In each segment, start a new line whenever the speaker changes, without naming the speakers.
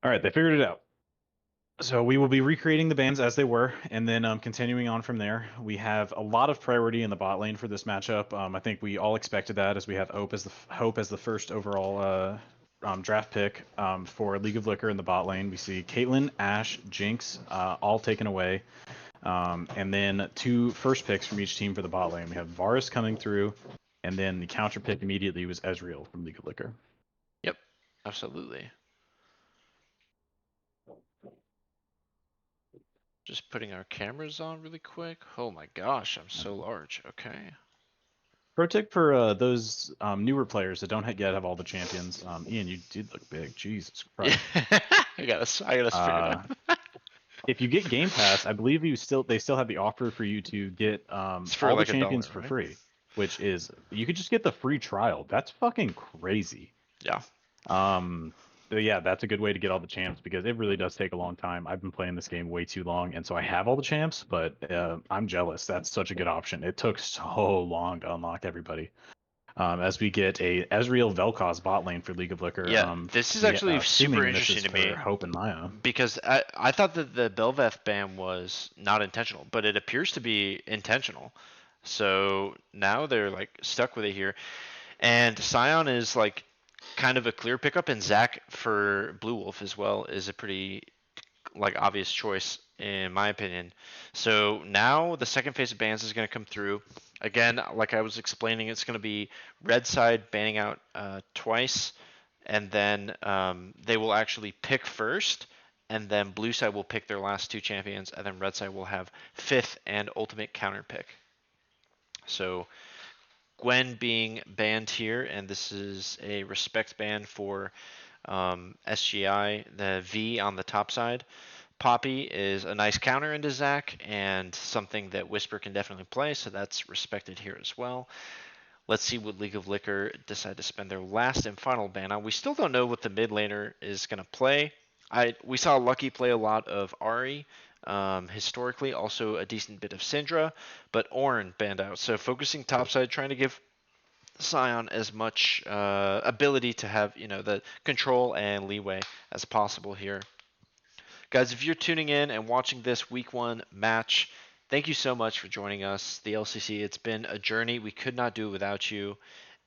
All right, they figured it out. So we will be recreating the bans as they were, and then continuing on from there. We have a lot of priority in the bot lane for this matchup. I think we all expected that, as we have Hope as the first overall draft pick for League of Liquor in the bot lane. We see Caitlyn, Ashe, Jinx, all taken away, and then 2 first picks from each team for the bot lane. We have Varus coming through, and then the counter pick immediately was Ezreal from League of Liquor.
Yep, absolutely. Just putting our cameras on really quick. Oh my gosh, I'm so large. Okay.
Pro tip for those newer players that don't yet have all the champions. Ian, you did look big. Jesus Christ.
I gotta spin it
Uh,
up.
if you get Game Pass, I believe they still have the offer for you to get
It's for
all the
like $1,
champions for
right?
free, which is you could just get the free trial. That's fucking crazy.
Yeah.
But yeah, that's a good way to get all the champs because it really does take a long time. I've been playing this game way too long, and so I have all the champs, but I'm jealous. That's such a good option. It took so long to unlock everybody. As we get a Ezreal Vel'Koz bot lane for League of Liquor.
Yeah, this is actually super
Assuming this
interesting
is
to
for
me
Hope and Maya.
because I thought that the Belveth ban was not intentional, but it appears to be intentional. So now they're like stuck with it here. And Scion is like kind of a clear pickup, and Zac for Blue Wolf as well is a pretty like obvious choice in my opinion. So now the second phase of bans is going to come through. Again, like I was explaining, it's going to be red side banning out twice, and then they will actually pick first, and then blue side will pick their last 2 champions, and then red side will have 5th and ultimate counter pick. So Gwen being banned here, and this is a respect ban for SGI, the V on the top side. Poppy is a nice counter into Zac and something that Whisper can definitely play, so that's respected here as well. Let's see what League of Liquor decide to spend their last and final ban on. We still don't know what the mid laner is going to play. We saw Lucky play a lot of Ahri, historically, also a decent bit of Syndra, but Ornn banned out. So focusing topside, trying to give Scion as much ability to have the control and leeway as possible here. Guys, if you're tuning in and watching this week 1 match, thank you so much for joining us, the LCC. It's been a journey. We could not do it without you.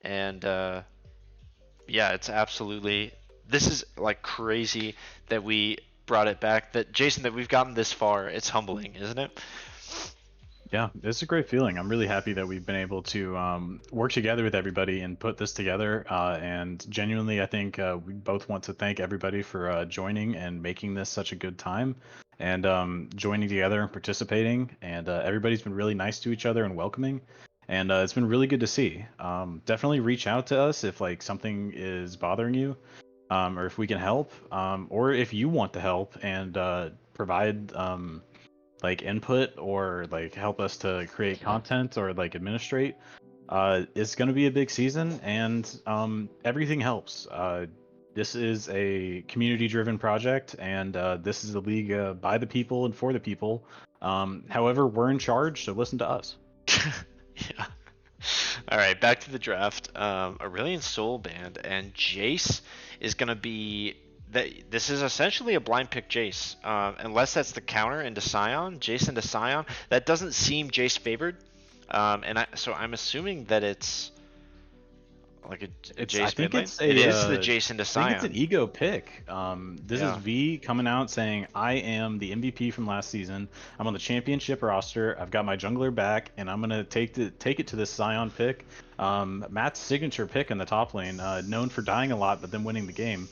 And yeah, it's absolutely, this is like crazy that we brought it back. That Jason, that we've gotten this far. It's humbling, isn't it?
Yeah, it's a great feeling. I'm really happy that we've been able to work together with everybody and put this together. And genuinely, I think we both want to thank everybody for joining and making this such a good time and joining together and participating. And everybody's been really nice to each other and welcoming. And it's been really good to see. Definitely reach out to us if like something is bothering you, or if we can help, or if you want to help and provide like input or like help us to create content or like administrate. It's going to be a big season, and everything helps. This is a community-driven project, and this is a league by the people and for the people. However, we're in charge, so listen to us.
Yeah. All right, back to the draft. Aurelion Soul band and Jace is gonna be that. This is essentially a blind pick Jace, unless that's the counter into Scion, Jace into Scion. That doesn't seem Jace favored, so I'm assuming that it's like a Jace mid lane. It is the Jace into
I think it's an
Scion.
ego pick. This is
Yeah.
V coming out saying, "I am the MVP from last season. I'm on the championship roster. I've got my jungler back, and I'm gonna take it to this Scion pick." Matt's signature pick in the top lane, known for dying a lot but then winning the game.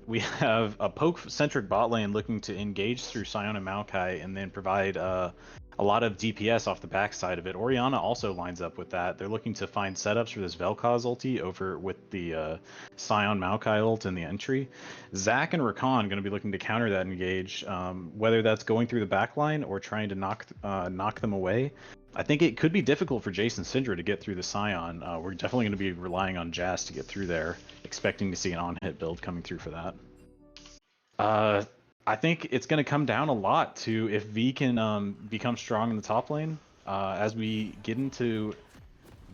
We have a poke-centric bot lane looking to engage through Scion and Maokai and then provide a lot of DPS off the backside of it. Orianna also lines up with that. They're looking to find setups for this Vel'Koz ulti over with the Scion Maokai ult in the entry. Zac and Rakan going to be looking to counter that engage, whether that's going through the backline or trying to knock them away. I think it could be difficult for Jason Syndra to get through the Scion. We're definitely going to be relying on Jazz to get through there, expecting to see an on-hit build coming through for that. I think it's going to come down a lot to if V can become strong in the top lane as we get into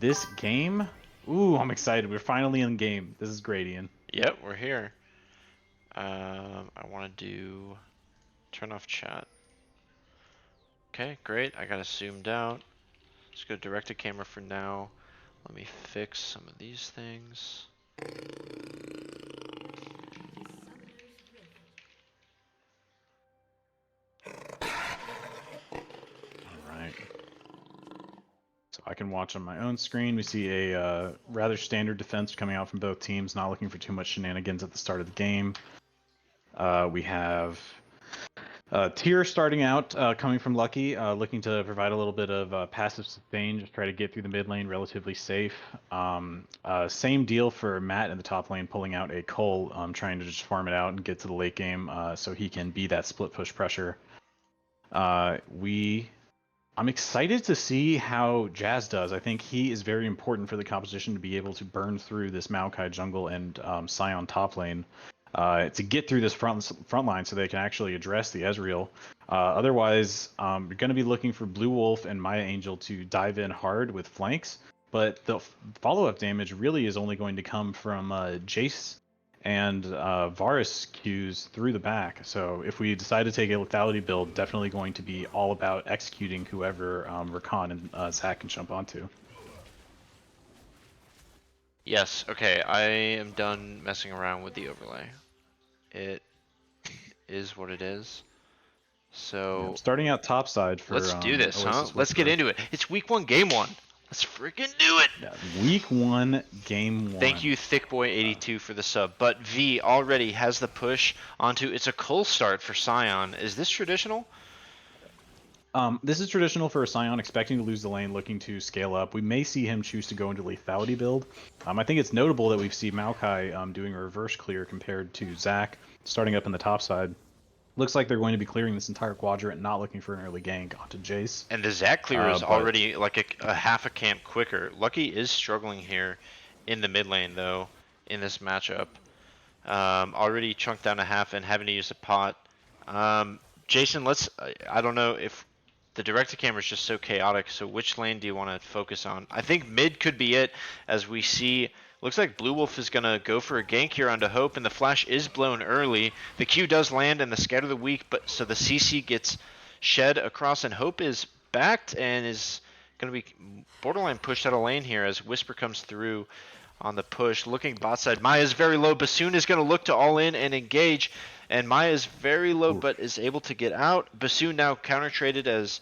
this game. Ooh, I'm excited. We're finally in game. This is great, Ian.
Yep, we're here. I want to do turn off chat. Okay, great. I got it zoomed out. Let's go direct to camera for now. Let me fix some of these things.
Alright. So I can watch on my own screen. We see a rather standard defense coming out from both teams, not looking for too much shenanigans at the start of the game. We have Tier starting out, coming from Lucky, looking to provide a little bit of passive sustain, just try to get through the mid lane relatively safe. Same deal for Matt in the top lane, pulling out a Cole, trying to just farm it out and get to the late game so he can be that split push pressure. I'm excited to see how Jazz does. I think he is very important for the composition to be able to burn through this Maokai jungle and Sion top lane to get through this front line so they can actually address the Ezreal. Otherwise, you're going to be looking for Blue Wolf and Maya Angel to dive in hard with flanks, but the follow-up damage really is only going to come from Jace and Varus Qs through the back. So if we decide to take a lethality build, definitely going to be all about executing whoever Rakan and Zach can jump onto.
Yes, okay, I am done messing around with the overlay. It is what it is. So
Yeah, starting out topside for
let's do this, huh?
Oasis
Let's get
Whisper.
into it. It's week 1, game 1. Let's freaking do it!
Yeah, week 1, game 1.
Thank you, Thickboy82 for the sub. But V already has the push onto. It's a Cole start for Sion. Is this traditional?
This is traditional for a Sion expecting to lose the lane, looking to scale up. We may see him choose to go into lethality build. I think it's notable that we see Maokai doing a reverse clear compared to Zac starting up in the top side. Looks like they're going to be clearing this entire quadrant, not looking for an early gank onto Jace.
And the Zac clear is already like a half a camp quicker. Lucky is struggling here in the mid lane though, in this matchup. Already chunked down a half and having to use a pot. Jason, I don't know if the direct-to-camera is just so chaotic, so which lane do you want to focus on? I think mid could be it, as we see. Looks like Blue Wolf is going to go for a gank here onto Hope, and the flash is blown early. The Q does land, and the Scatter the Weak, but so the CC gets shed across, and Hope is backed and is going to be borderline pushed out of lane here as Whisper comes through on the push. Looking bot side, Maya is very low. Bassoon is going to look to all in and engage, and Maya is very low but is able to get out. Bassoon now counter traded as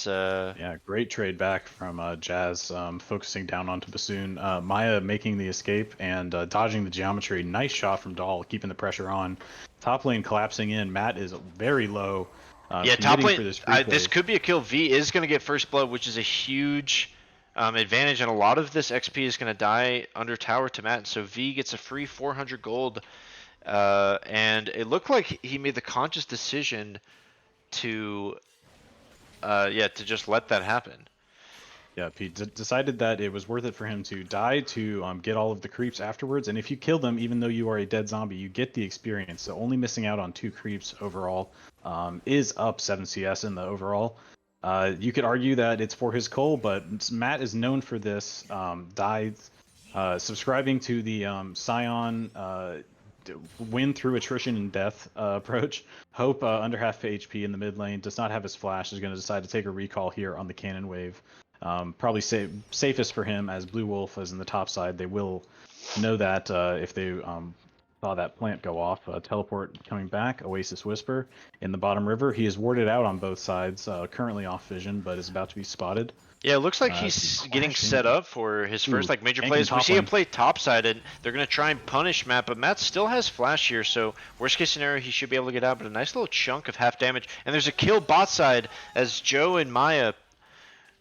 yeah, great trade back from Jazz, focusing down onto Bassoon. Maya making the escape and dodging the geometry. Nice shot from Dahl, keeping the pressure on. Top lane collapsing in. Matt is very low.
Yeah, top lane.
This,
this could be a kill. V is going to get first blood, which is a huge advantage, and a lot of this XP is going to die under tower to Matt. So V gets a free 400 gold, and it looked like he made the conscious decision to just let that happen.
Yeah, he decided that it was worth it for him to die to get all of the creeps afterwards. And if you kill them, even though you are a dead zombie, you get the experience. So only missing out on 2 creeps overall is up 7 CS in the overall. You could argue that it's for his Cole, but Matt is known for this. Subscribing to the Sion win through attrition and death approach. Hope under half HP in the mid lane, does not have his flash, is going to decide to take a recall here on the cannon wave. Probably safest for him, as Blue Wolf is in the top side. They will know that if they saw that plant go off. Teleport coming back, Oasis Whisper in the bottom river. He is warded out on both sides, currently off vision, but is about to be spotted.
Yeah, it looks like he's getting set up for his first major plays. We see him play topside, and they're going to try and punish Matt, but Matt still has flash here, so worst case scenario, he should be able to get out, but a nice little chunk of half damage. And there's a kill bot side as Joe and Maya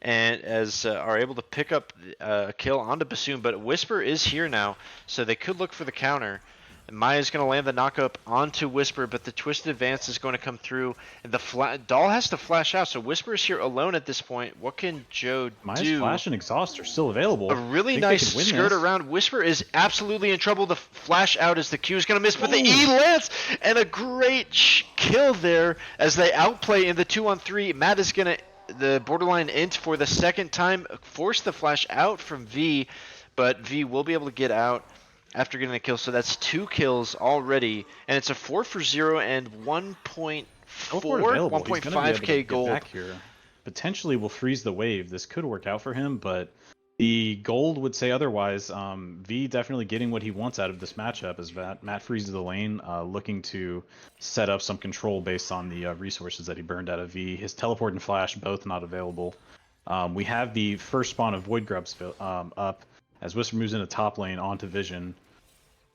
are able to pick up a kill onto Bassoon, but Whisper is here now, so they could look for the counter. And Maya's going to land the knockup onto Whisper, but the twisted advance is going to come through. And Dahl has to flash out, so Whisper is here alone at this point. What can Joe do?
Maya's flash and exhaust are still available.
A really nice skirt around. Whisper is absolutely in trouble. The flash out as the Q is going to miss, but the E lands! And a great kill there as they outplay in the 2-on-3. Matt is going to, the borderline int for the second time, force the flash out from V, but V will be able to get out. after getting a kill. So that's 2 kills already, and it's a 4 for 0 and 1.4,
Teleport available. He's going to be able to
1.5k
get
gold.
back here. Potentially will freeze the wave. This could work out for him, but the gold would say otherwise. V definitely getting what he wants out of this matchup as Matt freezes the lane, looking to set up some control based on the resources that he burned out of V. His teleport and flash both not available. We have the first spawn of Void Grubs up as Whisper moves into top lane onto Vision.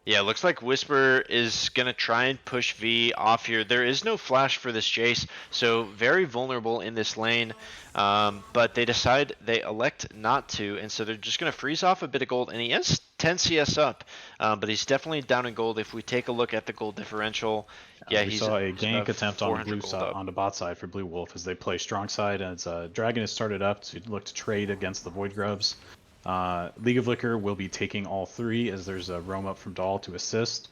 Yeah, it looks like Whisper is going to try and push V off here. There is no flash for this Jace, so very vulnerable in this lane. But they elect not to, and so they're just going to freeze off a bit of gold. And he has 10 CS up, but he's definitely down in gold. If we take a look at the gold differential, yeah,
we
he's
saw a gank attempt on the blue
gold
side,
up.
on the bot side for Blue Wolf as they play strong side, and it's Dragon has started up to look to trade against the Void Grubs. League of Liquor will be taking all 3 as there's a roam up from Dahl to assist.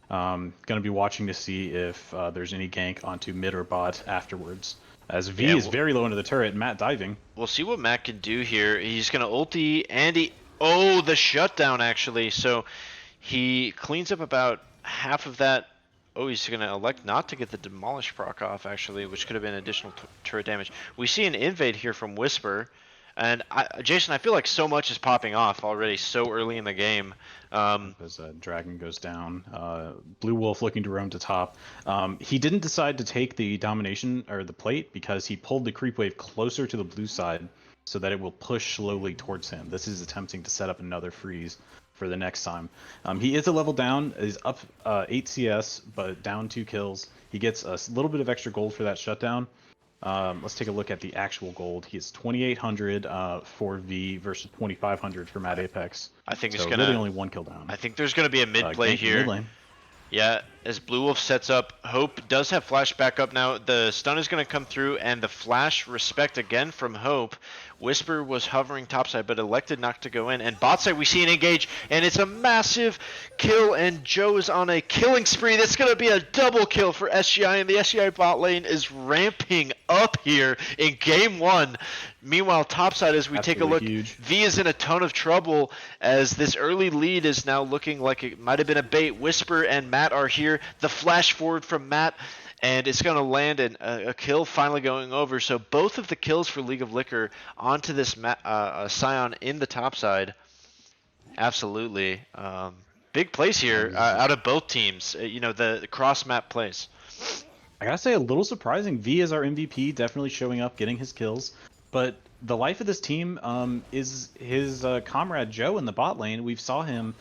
Going to be watching to see if there's any gank onto mid or bot afterwards. As V is very low into the turret, and Matt diving.
We'll see what Matt can do here. He's going to ulti, and oh, the shutdown actually. So he cleans up about half of that. Oh, he's going to elect not to get the Demolish proc off, actually, which could have been additional turret damage. We see an invade here from Whisper. And Jason, I feel like so much is popping off already so early in the game.
As Dragon goes down, Blue Wolf looking to roam to top. He didn't decide to take the domination or the plate because he pulled the creep wave closer to the blue side so that it will push slowly towards him. This is attempting to set up another freeze for the next time. He is a level down, is up 8 CS, but down 2 kills. He gets a little bit of extra gold for that shutdown. Let's take a look at the actual gold. He has 2,800 for V versus 2,500 for Matt Apex.
I think
so
it's gonna
really only 1 kill down.
I think there's gonna be a mid play here.
Mid lane.
Yeah, as Blue Wolf sets up, Hope does have flash back up now. The stun is going to come through, and the flash respect again from Hope. Whisper was hovering topside, but elected not to go in. And bot side, we see an engage, and it's a massive kill, and Joe is on a killing spree. That's going to be a double kill for SGI, and the SGI bot lane is ramping up here in game 1. Meanwhile, topside, as we take a look,
huge.
V is in a ton of trouble as this early lead is now looking like it might have been a bait. Whisper and Matt are here. The flash forward from Matt, and it's going to land in a kill finally going over. So both of the kills for League of Liquor onto this Scion in the topside. Absolutely. Big plays here out of both teams. The cross-map plays.
I gotta say, a little surprising. V is our MVP, definitely showing up, getting his kills. But the life of this team is his comrade Joe in the bot lane. We saw him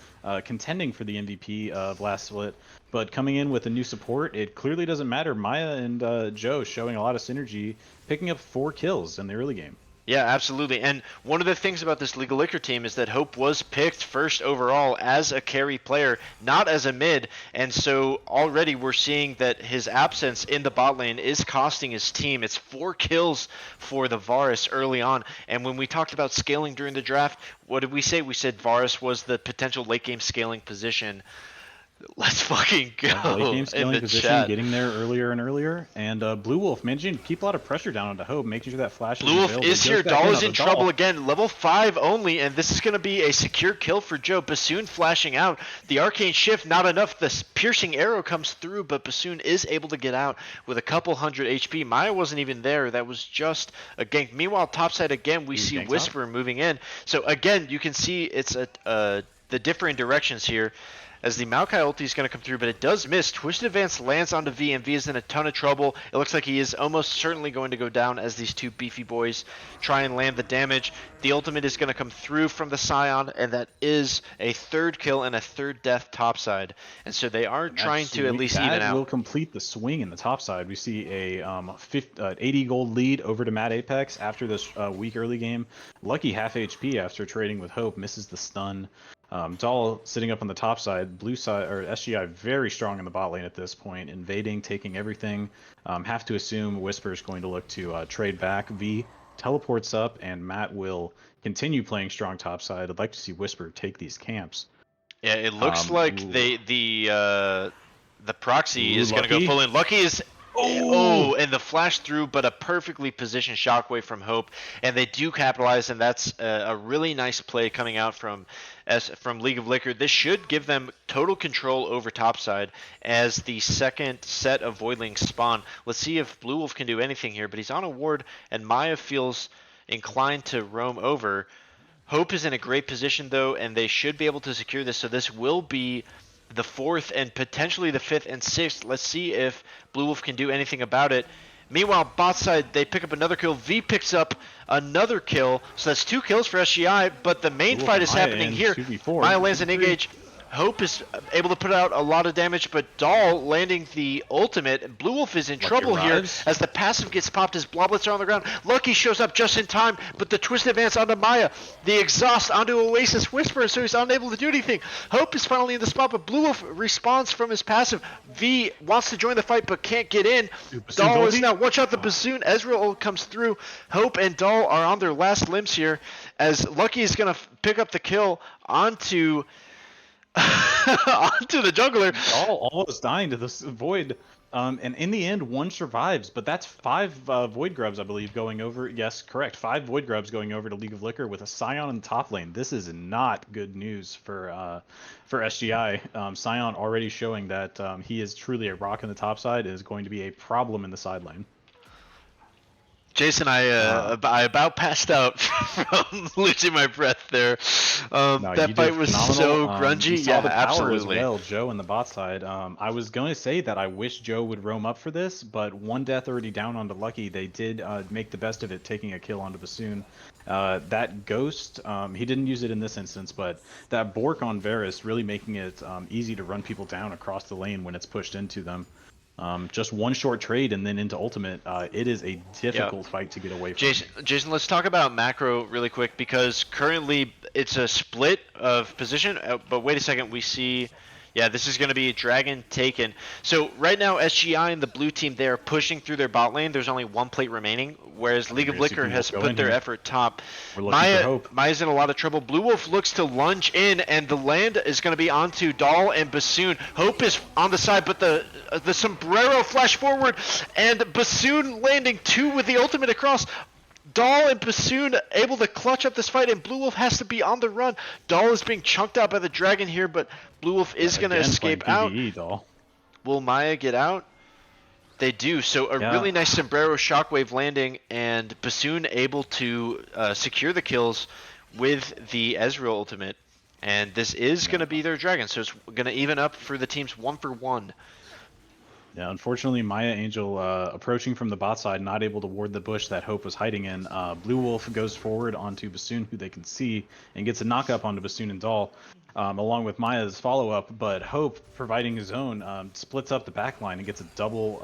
contending for the MVP of last split, but coming in with a new support, it clearly doesn't matter. Maya and Joe showing a lot of synergy, picking up 4 kills in the early game.
Yeah, absolutely. And one of the things about this League of Liquor team is that Hope was picked first overall as a carry player, not as a mid. And so already we're seeing that his absence in the bot lane is costing his team. It's 4 kills for the Varus early on. And when we talked about scaling during the draft, what did we say? We said Varus was the potential late game scaling position. Let's fucking go.
Late game scaling
in the
position,
chat.
getting there earlier and earlier, and Blue Wolf managing to keep a lot of pressure down onto Hope, making sure that flash
Blue Wolf
available.
is here. Dahl is in trouble again. Level 5 only, and this is going to be a secure kill for Joe. Bassoon flashing out. The arcane shift, not enough. The piercing arrow comes through, but Bassoon is able to get out with a couple hundred HP. Maya wasn't even there. That was just a gank. Meanwhile, topside again, we see Whisper moving in. So again, you can see it's the differing directions here. As the Maokai ulti is going to come through, but it does miss. Twisted Advance lands onto V, and V is in a ton of trouble. It looks like he is almost certainly going to go down as these 2 beefy boys try and land the damage. The ultimate is going to come through from the Scion, and that is a 3rd kill and a 3rd death topside. And so they are trying to at least even out.
That will complete the swing in the topside. We see a 80 gold lead over to Matt Apex after this weak early game. Lucky half HP after trading with Hope, misses the stun. Dahl sitting up on the top side, blue side, or SGI very strong in the bot lane at this point, invading, taking everything. Have to assume Whisper is going to look to trade back. V teleports up, and Matt will continue playing strong top side. I'd like to see Whisper take these camps.
Yeah, it looks like the proxy is going to go full in. Lucky is
Oh,
Oh, and the flash through, but a perfectly positioned shockwave from Hope, and they do capitalize, and that's a really nice play coming out from League of Liquor. This should give them total control over topside as the second set of Voidlings spawn. Let's see if Blue Wolf can do anything here, but he's on a ward, and Maya feels inclined to roam over. Hope is in a great position though, and they should be able to secure this. So this will be the fourth and potentially the fifth and sixth. Let's see if Blue Wolf can do anything about it. Meanwhile, bot side, they pick up another kill. V picks up another kill. So that's 2 kills for SGI, but the main
Blue Wolf
fight
and
is
Maya
happening
in
here.
2v4.
Maya lands an
2v3.
engage. Hope is able to put out a lot of damage, but Dahl landing the ultimate. Blue Wolf is in trouble here
arrives.
as the passive gets popped as Bloblets are on the ground. Lucky shows up just in time, but the twist advance onto Maya. The exhaust onto Oasis Whisper, so he's unable to do anything. Hope is finally in the spot, but Blue Wolf responds from his passive. V wants to join the fight, but can't get in. Dahl is now, watch out the bassoon. Ezreal comes through. Hope and Dahl are on their last limbs here as Lucky is going to pick up the kill onto onto the jungler.
All almost dying to this void. And in the end, one survives, but that's 5 Void Grubs, I believe, going over. Yes, correct. 5 Void Grubs going over to League of Liquor with a Scion in the top lane. This is not good news for SGI. Scion already showing that he is truly a rock in the top side, is going to be a problem in the side lane.
Jason, I about passed out from losing my breath there.
No,
that fight was so
phenomenal.
grungy.
You saw
Yeah,
the power
absolutely.
as well, Joe, in the bot side. I was going to say that I wish Joe would roam up for this, but one death already down onto Lucky. They did make the best of it, taking a kill onto Bassoon. That Ghost, he didn't use it in this instance, but that Bork on Varus really making it easy to run people down across the lane when it's pushed into them. Just one short trade and then into ultimate. It is a difficult fight to get away from.
Jason, let's talk about macro really quick because currently it's a split of position. But wait a second, we see. Yeah, this is going to be a dragon taken. So right now, SGI and the blue team, they are pushing through their bot lane. There's only one plate remaining, whereas League of Liquor has put their effort top.
We're looking for Hope.
Maya's in a lot of trouble. Blue Wolf looks to lunge in, and the land is going to be onto Dahl and Bassoon. Hope is on the side, but the sombrero flash forward, and Bassoon landing 2 with the ultimate across. Dahl and Bassoon able to clutch up this fight, and Blue Wolf has to be on the run. Dahl is being chunked out by the dragon here, but Blue Wolf is going to escape out.
Dahl.
Will Maya get out? They do. So a really nice sombrero shockwave landing, and Bassoon able to secure the kills with the Ezreal ultimate. And this is going to be their dragon, so it's going to even up for the teams 1-for-1.
Yeah, unfortunately, Maya Angel approaching from the bot side, not able to ward the bush that Hope was hiding in. Blue Wolf goes forward onto Bassoon, who they can see, and gets a knock-up onto Bassoon and Dahl, along with Maya's follow-up. But Hope, providing his own, splits up the backline and gets a double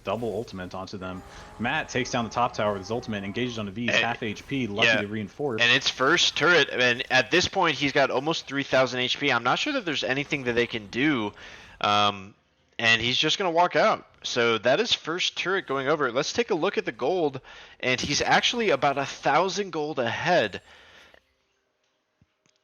ultimate onto them. Matt takes down the top tower with his ultimate, engages onto V's half HP, lucky to reinforce.
And it's first turret, and at this point, he's got almost 3,000 HP. I'm not sure that there's anything that they can do. And he's just going to walk out. So that is first turret going over. Let's take a look at the gold. And he's actually about 1,000 gold ahead,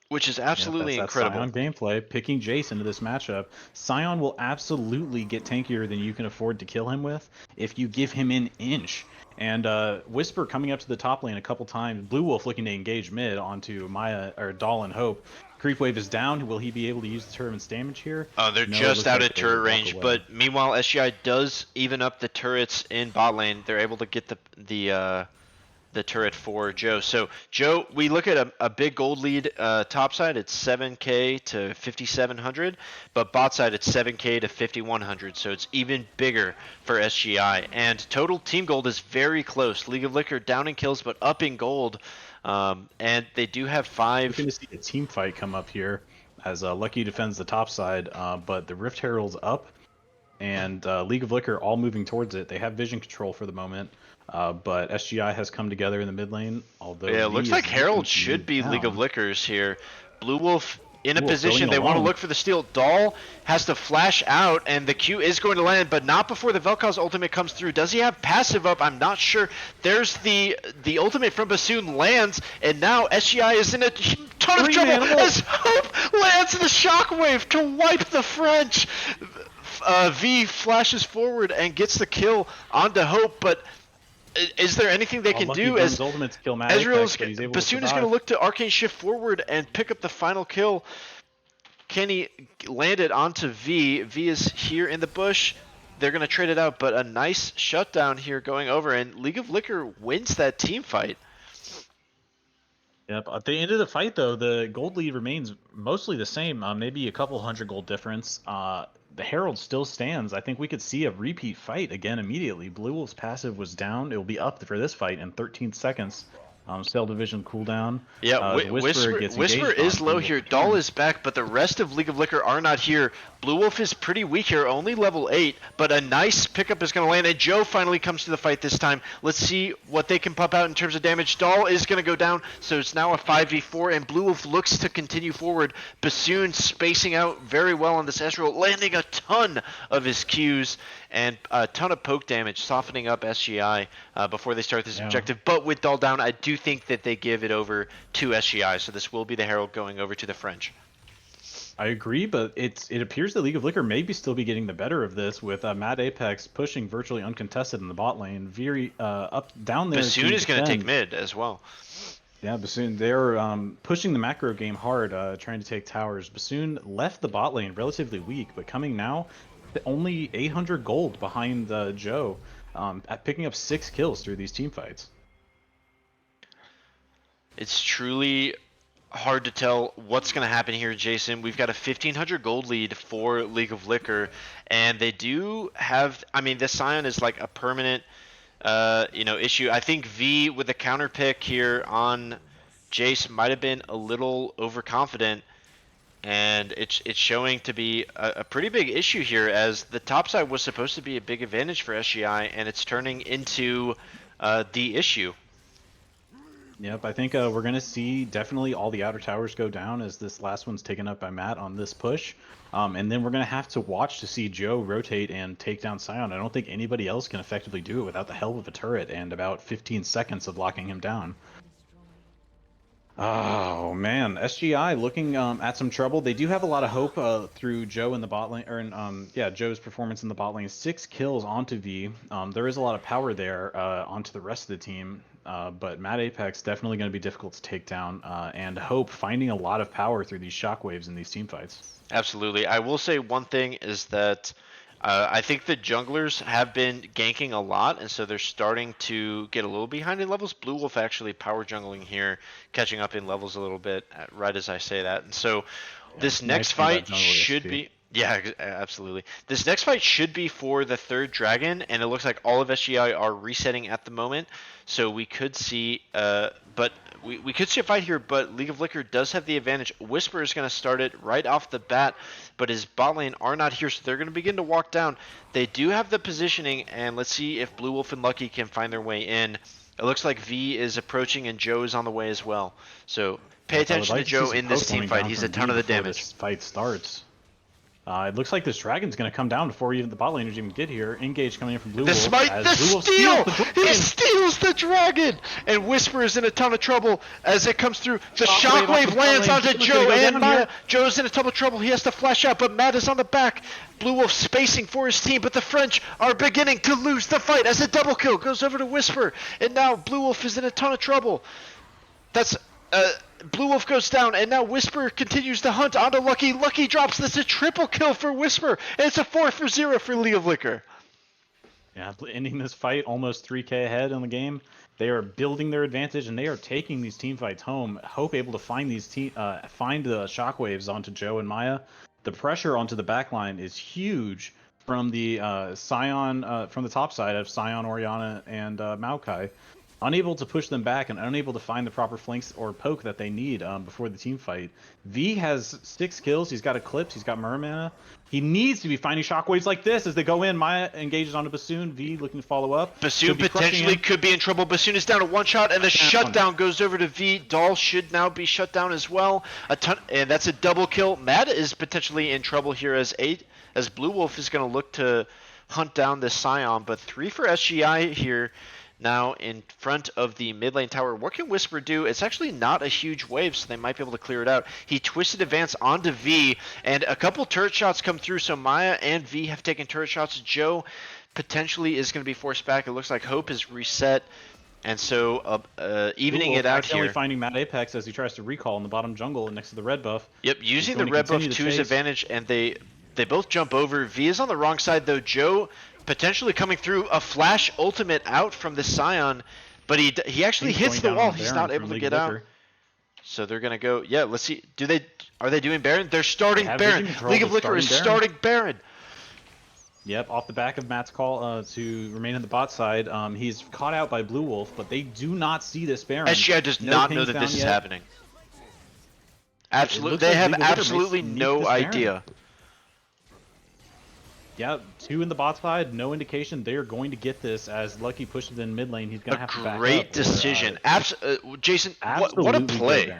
which is absolutely incredible.
Scion gameplay, picking Jace into this matchup. Scion will absolutely get tankier than you can afford to kill him with if you give him an inch. And Whisper coming up to the top lane a couple times. Blue Wolf looking to engage mid onto Maya or Dahl and Hope. Creep wave is down. Will he be able to use the turret's damage here?
Oh, they're just out of turret range. But meanwhile, SGI does even up the turrets in bot lane. They're able to get the turret for Joe. So Joe, we look at a big gold lead top side. It's 7K to 5,700, but bot side it's 7K to 5,100. So it's even bigger for SGI. And total team gold is very close. League of Liquor down in kills, but up in gold. And they do have 5.
We're going to see a team fight come up here as Lucky defends the top side, but the Rift Herald's up, and League of Liquor all moving towards it. They have vision control for the moment, but SGI has come together in the mid lane. Although
it looks like Herald should be League of Liquors here. Blue Wolf in a position, they want to look for the steal. Dahl has to flash out, and the Q is going to land, but not before the Vel'Koz ultimate comes through. Does he have passive up? I'm not sure. There's the ultimate from Bassoon lands, and now SGI is in a ton of trouble as Hope lands the shockwave to wipe the French. V flashes forward and gets the kill onto Hope, but is there anything they can
Lucky
do?
Burns
As
ultimate to kill Mad
Ezreal's,
Apex, but he's able to
Bassoon is going to
survive.
look to Arcane Shift forward and pick up the final kill. Can he land it onto V? V is here in the bush. They're going to trade it out, but a nice shutdown here going over, and League of Liquor wins that team fight.
Yep. At the end of the fight, though, the gold lead remains mostly the same. Maybe a couple hundred gold difference. The Herald still stands. I think we could see a repeat fight again immediately. Blue Wolf's passive was down. It will be up for this fight in 13 seconds. Cell division cooldown.
Yeah,
Whisper gets
Whisper is
on.
low here. Doll is back, but the rest of League of Liquor are not here. Blue Wolf is pretty weak here, only level 8, but a nice pickup is going to land, and Joe finally comes to the fight this time. Let's see what they can pump out in terms of damage. Doll is going to go down, so it's now a 5v4, and Blue Wolf looks to continue forward. Bassoon spacing out very well on this Ezreal, landing a ton of his Qs, and a ton of poke damage, softening up SGI before they start this objective. But with Doll down, I do think that they give it over to SGI, so this will be the Herald going over to the French.
I agree, but it appears that League of Liquor may still be getting the better of this with Mad Apex pushing virtually uncontested in the bot lane. Very up down there.
Bassoon is going to take mid as well.
Yeah, Bassoon, they're pushing the macro game hard, trying to take towers. Bassoon left the bot lane relatively weak, but coming now, only 800 gold behind Joe, at picking up 6 kills through these team fights.
It's truly hard to tell what's going to happen here, Jason. We've got a 1,500 gold lead for League of Liquor, and they do have, I mean, this Scion is like a permanent, issue. I think V with the counter pick here on Jace might have been a little overconfident, and it's showing to be a pretty big issue here, as the top side was supposed to be a big advantage for SGI, and it's turning into the issue.
Yep, I think we're going to see definitely all the outer towers go down as this last one's taken up by Matt on this push. And then we're going to have to watch to see Joe rotate and take down Scion. I don't think anybody else can effectively do it without the help of a turret and about 15 seconds of locking him down. Oh, man. SGI looking at some trouble. They do have a lot of hope through Joe in the bot lane, or Joe's performance in the bot lane. 6 kills onto V. There is a lot of power there onto the rest of the team. But Mad Apex definitely going to be difficult to take down, and Hope finding a lot of power through these shockwaves in these team fights.
Absolutely. I will say one thing is that I think the junglers have been ganking a lot, and so they're starting to get a little behind in levels. Blue Wolf actually power jungling here, catching up in levels a little bit right as I say that. And so this next fight should be... Yeah, absolutely. This next fight should be for the 3rd dragon, and it looks like all of SGI are resetting at the moment. So we could see, but we could see a fight here, but League of Liquor does have the advantage. Whisper is going to start it right off the bat, but his bot lane are not here, so they're going to begin to walk down. They do have the positioning, and let's see if Blue Wolf and Lucky can find their way in. It looks like V is approaching, and Joe is on the way as well. So pay attention to Joe in this team fight. He's a ton of the damage.
This fight starts. It looks like this dragon's going to come down before even the bot laners even get here. Engage coming in from Blue Wolf.
The smite, the steal! He steals the dragon! And Whisper is in a ton of trouble as it comes through. The shockwave lands onto Joe, and Maya. Joe's in a ton of trouble. He has to flash out, but Matt is on the back. Blue Wolf spacing for his team, but the French are beginning to lose the fight as a double kill goes over to Whisper. And now Blue Wolf is in a ton of trouble. That's... Blue Wolf goes down, and now Whisper continues to hunt onto Lucky. Lucky drops. That's a triple kill for Whisper, and it's a 4-for-0 for League of Liquor.
Yeah, ending this fight almost 3k ahead in the game. They are building their advantage, and they are taking these team fights home. Hope able to find these find the shockwaves onto Joe and Maya. The pressure onto the backline is huge from the Scion, from the top side of Scion, Orianna, and Maokai. Unable to push them back and unable to find the proper flanks or poke that they need before the team fight. V has 6 kills. He's got Eclipse. He's got Mermana. He needs to be finding shockwaves like this as they go in. Maya engages onto Bassoon. V looking to follow up.
Bassoon potentially could be in trouble. Bassoon is down to 1 shot, and the shutdown goes over to V. Doll should now be shut down as well. And that's a double kill. Matt is potentially in trouble here as Blue Wolf is going to look to hunt down this Scion, but 3 for SGI here. now in front of the mid lane tower. What can Whisper do? It's actually not a huge wave, so they might be able to clear it out. He twisted advance onto V, and a couple turret shots come through, so Maya and V have taken turret shots. Joe potentially is going to be forced back. It looks like Hope is reset, and so evening it out
accidentally
here.
finding Matt Apex as he tries to recall in the bottom jungle next to the red buff.
Yep, using the red buff to his advantage, and they both jump over. V is on the wrong side, though. Joe potentially coming through, a flash ultimate out from the Scion, but he actually hits the wall. He's not able to get out. So they're gonna go. Yeah, let's see. Are they doing Baron? They're starting Baron. League of Liquor is starting Baron.
Yep, off the back of Matt's call to remain on the bot side. He's caught out by Blue Wolf, but they do not see this Baron.
SGI does not know that this is happening. Absolutely, they have absolutely no idea.
Yeah, 2 in the bot side, no indication they are going to get this as Lucky pushes in mid lane. He's going to have to back up.
Great decision. Jason, what a play.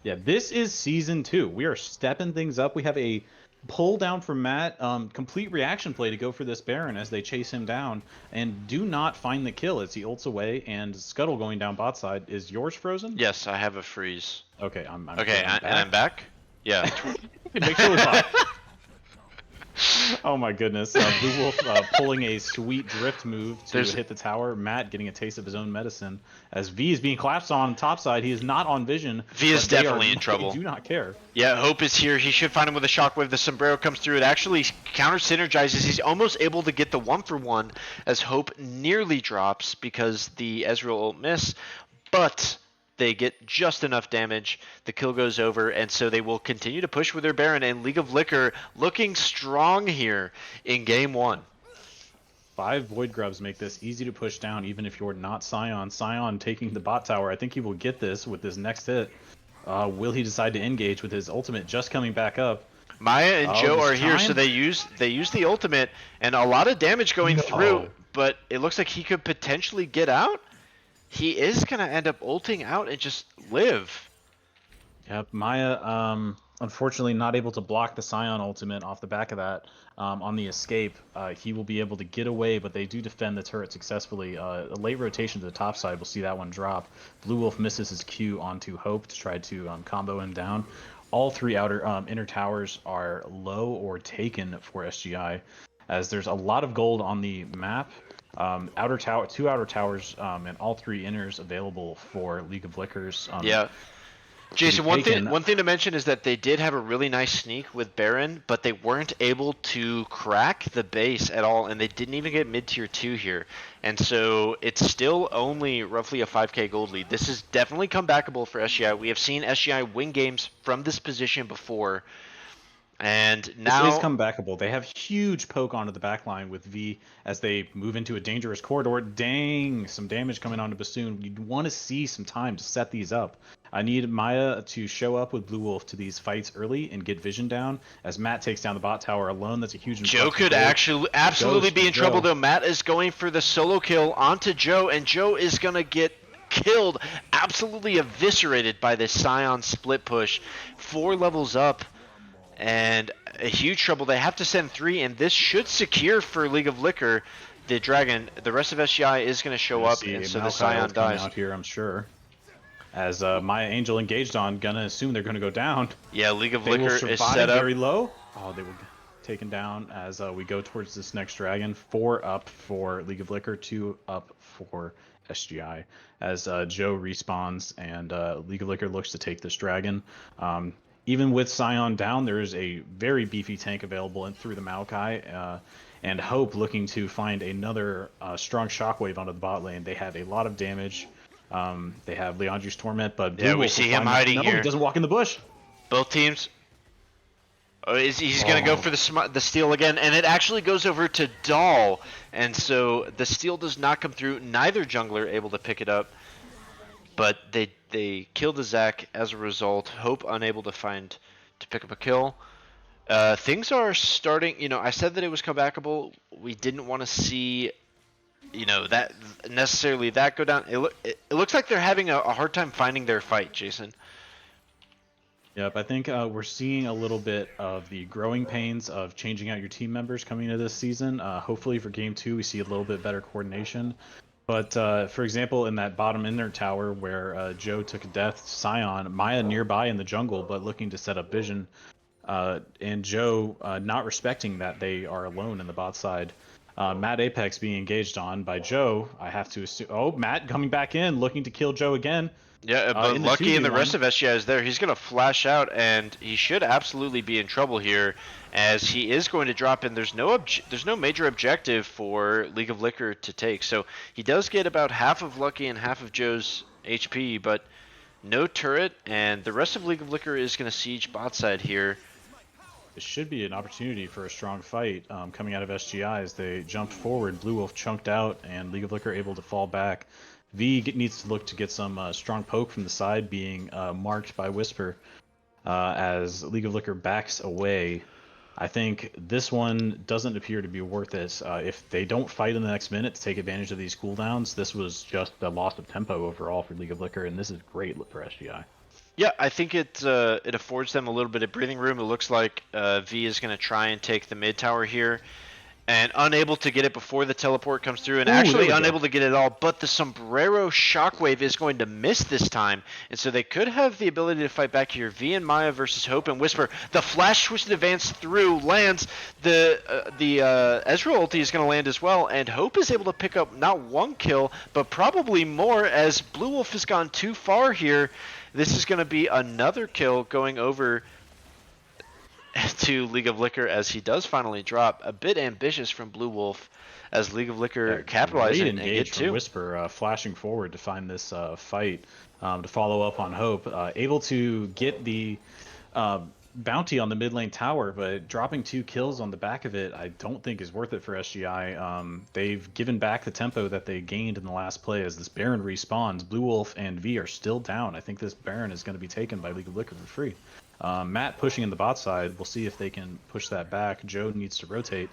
Yeah, this is Season 2. We are stepping things up. We have a pull down from Matt, complete reaction play to go for this Baron as they chase him down and do not find the kill as he ults away, and Scuttle going down bot side. Is yours frozen?
Yes, I have a freeze.
Okay, I'm
okay, and I'm back? Yeah.
Make sure it's off. Oh my goodness. Blue Wolf pulling a sweet drift move to hit the tower. Matt getting a taste of his own medicine. As V is being collapsed on top side, he is not on vision.
V is definitely in trouble.
They do not care.
Yeah, Hope is here. He should find him with a shockwave. The sombrero comes through. It actually counter synergizes. He's almost able to get the 1-for-1 as Hope nearly drops because the Ezreal ult miss. But they get just enough damage, the kill goes over, and so they will continue to push with their Baron, and League of Liquor looking strong here in Game 1.
5 Void Grubs make this easy to push down even if you're not Scion. Scion taking the bot tower. I think he will get this with this next hit. Will he decide to engage with his ultimate just coming back up?
Maya and Joe are here, so they use the ultimate, and a lot of damage going through, but it looks like he could potentially get out. He is going to end up ulting out and just live.
Yep, Maya, unfortunately not able to block the Scion ultimate off the back of that on the escape. He will be able to get away, but they do defend the turret successfully. A late rotation to the top side, we'll see that one drop. Blue Wolf misses his Q onto Hope to try to combo him down. All 3 inner towers are low or taken for SGI, as there's a lot of gold on the map. 2 outer towers, and all 3 inners available for League of Liquors.
Yeah. Jason, one thing to mention is that they did have a really nice sneak with Baron, but they weren't able to crack the base at all, and they didn't even get mid-tier 2 here. And so it's still only roughly a 5k gold lead. This is definitely comebackable for SGI. We have seen SGI win games from this position before. And now
this is comebackable. They have huge poke onto the back line with V as they move into a dangerous corridor. Dang, some damage coming onto Bassoon. You'd want to see some time to set these up. I need Maya to show up with Blue Wolf to these fights early and get vision down as Matt takes down the bot tower alone. That's a huge
Joe could absolutely be in trouble, though. Matt is going for the solo kill onto Joe, and Joe is going to get killed, absolutely eviscerated by this Scion split push. 4 levels up. And a huge trouble. They have to send 3, and this should secure for League of Liquor the Dragon. The rest of SGI is going to show up, and so the Scion dies.
Out here, I'm sure. As Maya Angel engaged on, gonna assume they're gonna go down.
Yeah, League of Liquor is set up
very low. Oh, they were taken down as we go towards this next Dragon. 4 up for League of Liquor, 2 up for SGI. As Joe respawns and League of Liquor looks to take this Dragon. Even with Scion down, there is a very beefy tank available through the Maokai, and Hope looking to find another strong shockwave onto the bot lane. They have a lot of damage. They have Leandri's Torment, but
yeah, we see him hiding here.
He doesn't walk in the bush.
Both teams. Oh, he's going to go for the steal again, and it actually goes over to Dahl, and so the steal does not come through. Neither jungler able to pick it up. But they killed the Zac as a result. Hope unable to pick up a kill. Things are starting. I said that it was comebackable. We didn't want to see, that necessarily that go down. It looks like they're having a hard time finding their fight, Jason.
Yep, I think we're seeing a little bit of the growing pains of changing out your team members coming into this season. Hopefully for Game 2, we see a little bit better coordination. But for example, in that bottom inner tower where Joe took a death to Scion, Maya nearby in the jungle, but looking to set up vision, and Joe not respecting that they are alone in the bot side. Matt Apex being engaged on by Joe. I have to assume. Oh, Matt coming back in, looking to kill Joe again.
Yeah, but
In the
Lucky and the rest
2v1.
of SGI is there. He's going to flash out, and he should absolutely be in trouble here, as he is going to drop in. There's no major objective for League of Liquor to take, so he does get about half of Lucky and half of Joe's HP, but no turret, and the rest of League of Liquor is going to siege bot side here.
It should be an opportunity for a strong fight coming out of SGI as they jumped forward. Blue Wolf chunked out, and League of Liquor able to fall back. Needs to look to get some strong poke from the side, being marked by Whisper as League of Liquor backs away. I think this one doesn't appear to be worth it. If they don't fight in the next minute to take advantage of these cooldowns, this was just a loss of tempo overall for League of Liquor, and this is great for SGI.
Yeah, I think it affords them a little bit of breathing room. It looks like V is going to try and take the mid tower here, and unable to get it before the teleport comes through, and
Ooh,
actually
there we
unable
go.
to get it all. But the Sombrero Shockwave is going to miss this time, and so they could have the ability to fight back here. V and Maya versus Hope and Whisper. The flash twisted advance through lands. The Ezreal ulti is going to land as well, and Hope is able to pick up not one kill, but probably more, as Blue Wolf has gone too far here. This is going to be another kill going over to League of Liquor, as he does finally drop. A bit ambitious from Blue Wolf, as League of Liquor capitalize
Great
and get
engage from
two.
Whisper, flashing forward to find this fight, to follow up on Hope. Able to get the bounty on the mid lane tower, but dropping 2 kills on the back of it, I don't think is worth it for SGI. They've given back the tempo that they gained in the last play as this Baron respawns. Blue Wolf and V are still down. I think this Baron is going to be taken by League of Liquor for free. Matt pushing in the bot side. We'll see if they can push that back. Joe needs to rotate,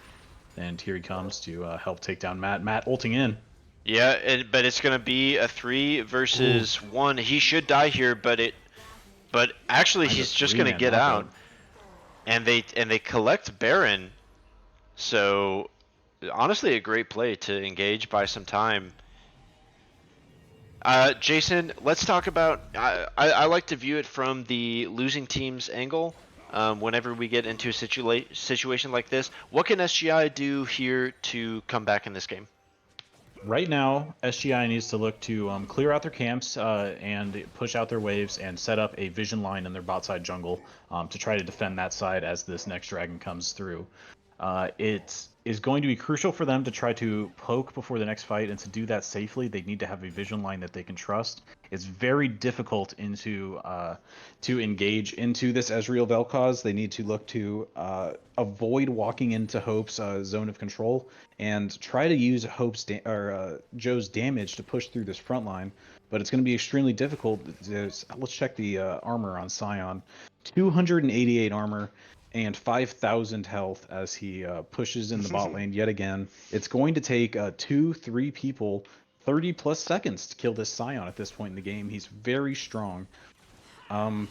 and here he comes to help take down Matt. Matt ulting in.
Yeah, but it's going to be a 3 versus 1. He should die here, but actually he's just going to get out, and they collect Baron. So honestly, a great play to engage, buy some time. Jason, let's talk about. I like to view it from the losing team's angle. Whenever we get into a situation like this, what can SGI do here to come back in this game?
Right now, SGI needs to look to clear out their camps and push out their waves and set up a vision line in their bot side jungle to try to defend that side as this next dragon comes through. It is going to be crucial for them to try to poke before the next fight, and to do that safely, they need to have a vision line that they can trust. It's very difficult to engage into this Ezreal Vel'Koz. They need to look to avoid walking into Hope's zone of control and try to use Joe's damage to push through this front line. But it's going to be extremely difficult. Let's check the armor on Scion. 288 armor and 5,000 health as he pushes in the bot lane yet again. It's going to take 2-3 people 30 plus seconds to kill this Scion at this point in the game. He's very strong. They're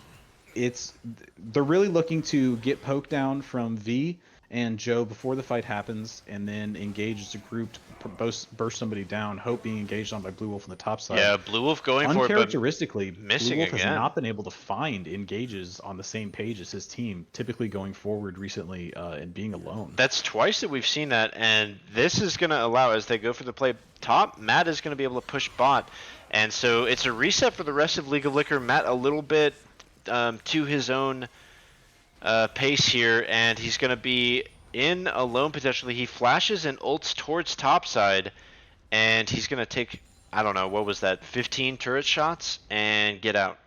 really looking to get poke down from V and Joe before the fight happens, and then engage as a group to burst somebody down. Hope being engaged on by Blue Wolf on the top side.
Yeah, Blue Wolf going for it, but
Uncharacteristically,
missing
Blue Wolf has
again.
not been able to find engages on the same page as his team, typically going forward recently and being alone.
That's twice that we've seen that, and this is going to allow, as they go for the play top, Matt is going to be able to push bot. And so it's a reset for the rest of League of Liquor. Matt a little bit to his own pace here, and he's going to be in alone potentially. He flashes and ults towards topside, and he's going to take, I don't know, what was that, 15 turret shots and get out.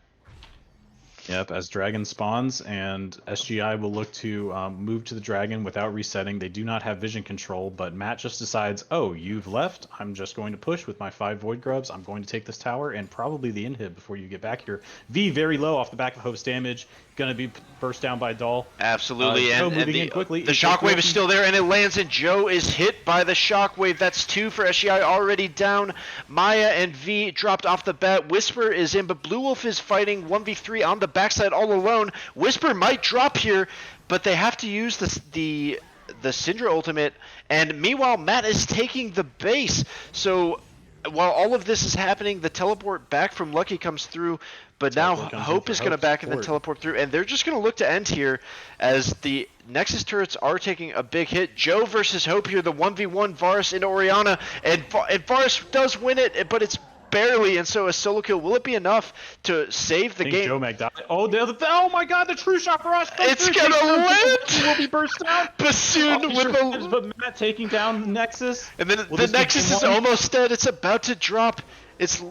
Yep, as Dragon spawns, and SGI will look to move to the Dragon without resetting. They do not have vision control, but Matt just decides, oh, you've left? I'm just going to push with my 5 Void Grubs. I'm going to take this tower and probably the inhib before you get back here. V very low off the back of Hope's damage. Going to be burst down by Doll.
Absolutely,
Joe
and
moving
the
in quickly.
shockwave is still there, and it lands, and Joe is hit by the shockwave. That's 2 for SGI already down. Maya and V dropped off the bat. Whisper is in, but Blue Wolf is fighting 1v3 on the backside all alone. Whisper might drop here, but they have to use the Syndra ultimate, and meanwhile Matt is taking the base. So while all of this is happening, the teleport back from Lucky comes through, but now
Teleport comes in
Hope
for
is going to
Hope's
back and then
support.
teleport through, and they're just going to look to end here as the Nexus turrets are taking a big hit. Joe versus Hope here, the 1v1, Varus into Orianna, and Varus does win it, but it's barely, and so a solo kill, will it be enough to save the
I think
game?
Joe Mac died. Oh, oh my God! The true shot for us.
It's gonna land!
Will be burst down.
Bassoon
Oh,
with
sure
the...
is, but Matt taking down the Nexus.
And then
Will
the
this be
Nexus
game
is
one?
almost dead. It's about to drop. It's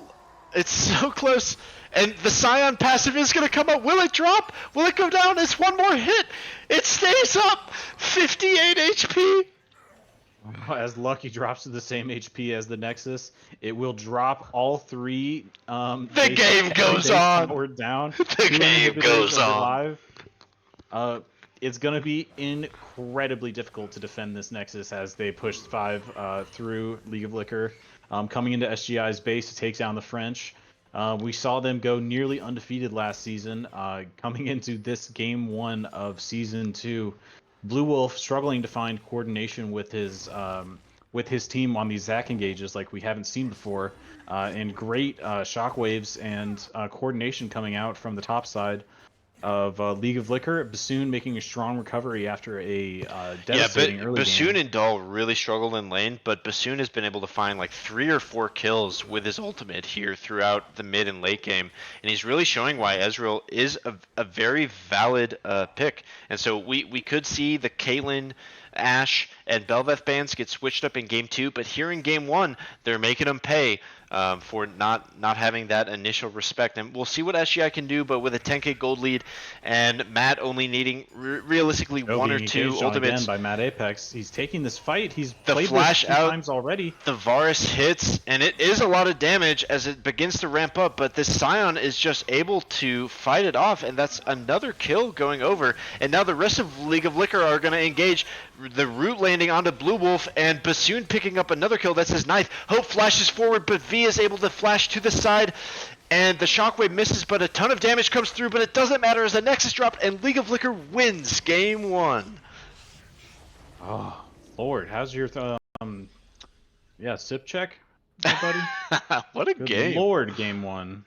so close. And the Scion passive is going to come up. Will it drop? Will it go down? It's one more hit. It stays up. 58 HP.
As Lucky drops to the same HP as the Nexus, it will drop all three.
The game goes on.
Down.
The
Two
game
inhibitors
goes
are
on.
alive. It's going to be incredibly difficult to defend this Nexus as they push 5 through League of Liquor. Coming into SGI's base to take down the French. We saw them go nearly undefeated last season. Coming into this game 1 of season 2, Blue Wolf struggling to find coordination with his team on these Zac engages like we haven't seen before, and great shockwaves and coordination coming out from the top side of League of Liquor. Bassoon making a strong recovery after a devastating early
Bassoon
game.
and Dahl really struggled in lane, but Bassoon has been able to find like 3 or 4 kills with his ultimate here throughout the mid and late game, and he's really showing why Ezreal is a very valid pick. And so we could see the Caitlyn, Ashe, and Bel'Veth bans get switched up in game 2, but here in game 1, they're making them pay for not having that initial respect. And we'll see what SGI can do, but with a 10k gold lead and Matt only needing realistically
Joe
1 or
being
2
engaged on again
ultimates.
by Matt Apex. He's taking this fight. He's
The
played
flash
this 2
out,
times already.
the Varus hits, and it is a lot of damage as it begins to ramp up, but this Scion is just able to fight it off, and that's another kill going over. And now the rest of League of Liquor are going to engage. The root landing onto Blue Wolf, and Bassoon picking up another kill. That's his 9th. Hope flashes forward, but V is able to flash to the side, and the shockwave misses, but a ton of damage comes through, but it doesn't matter as the Nexus dropped, and League of Liquor wins game 1.
Oh, Lord. How's your sip check, buddy?
What a
Good
game.
Lord, game 1.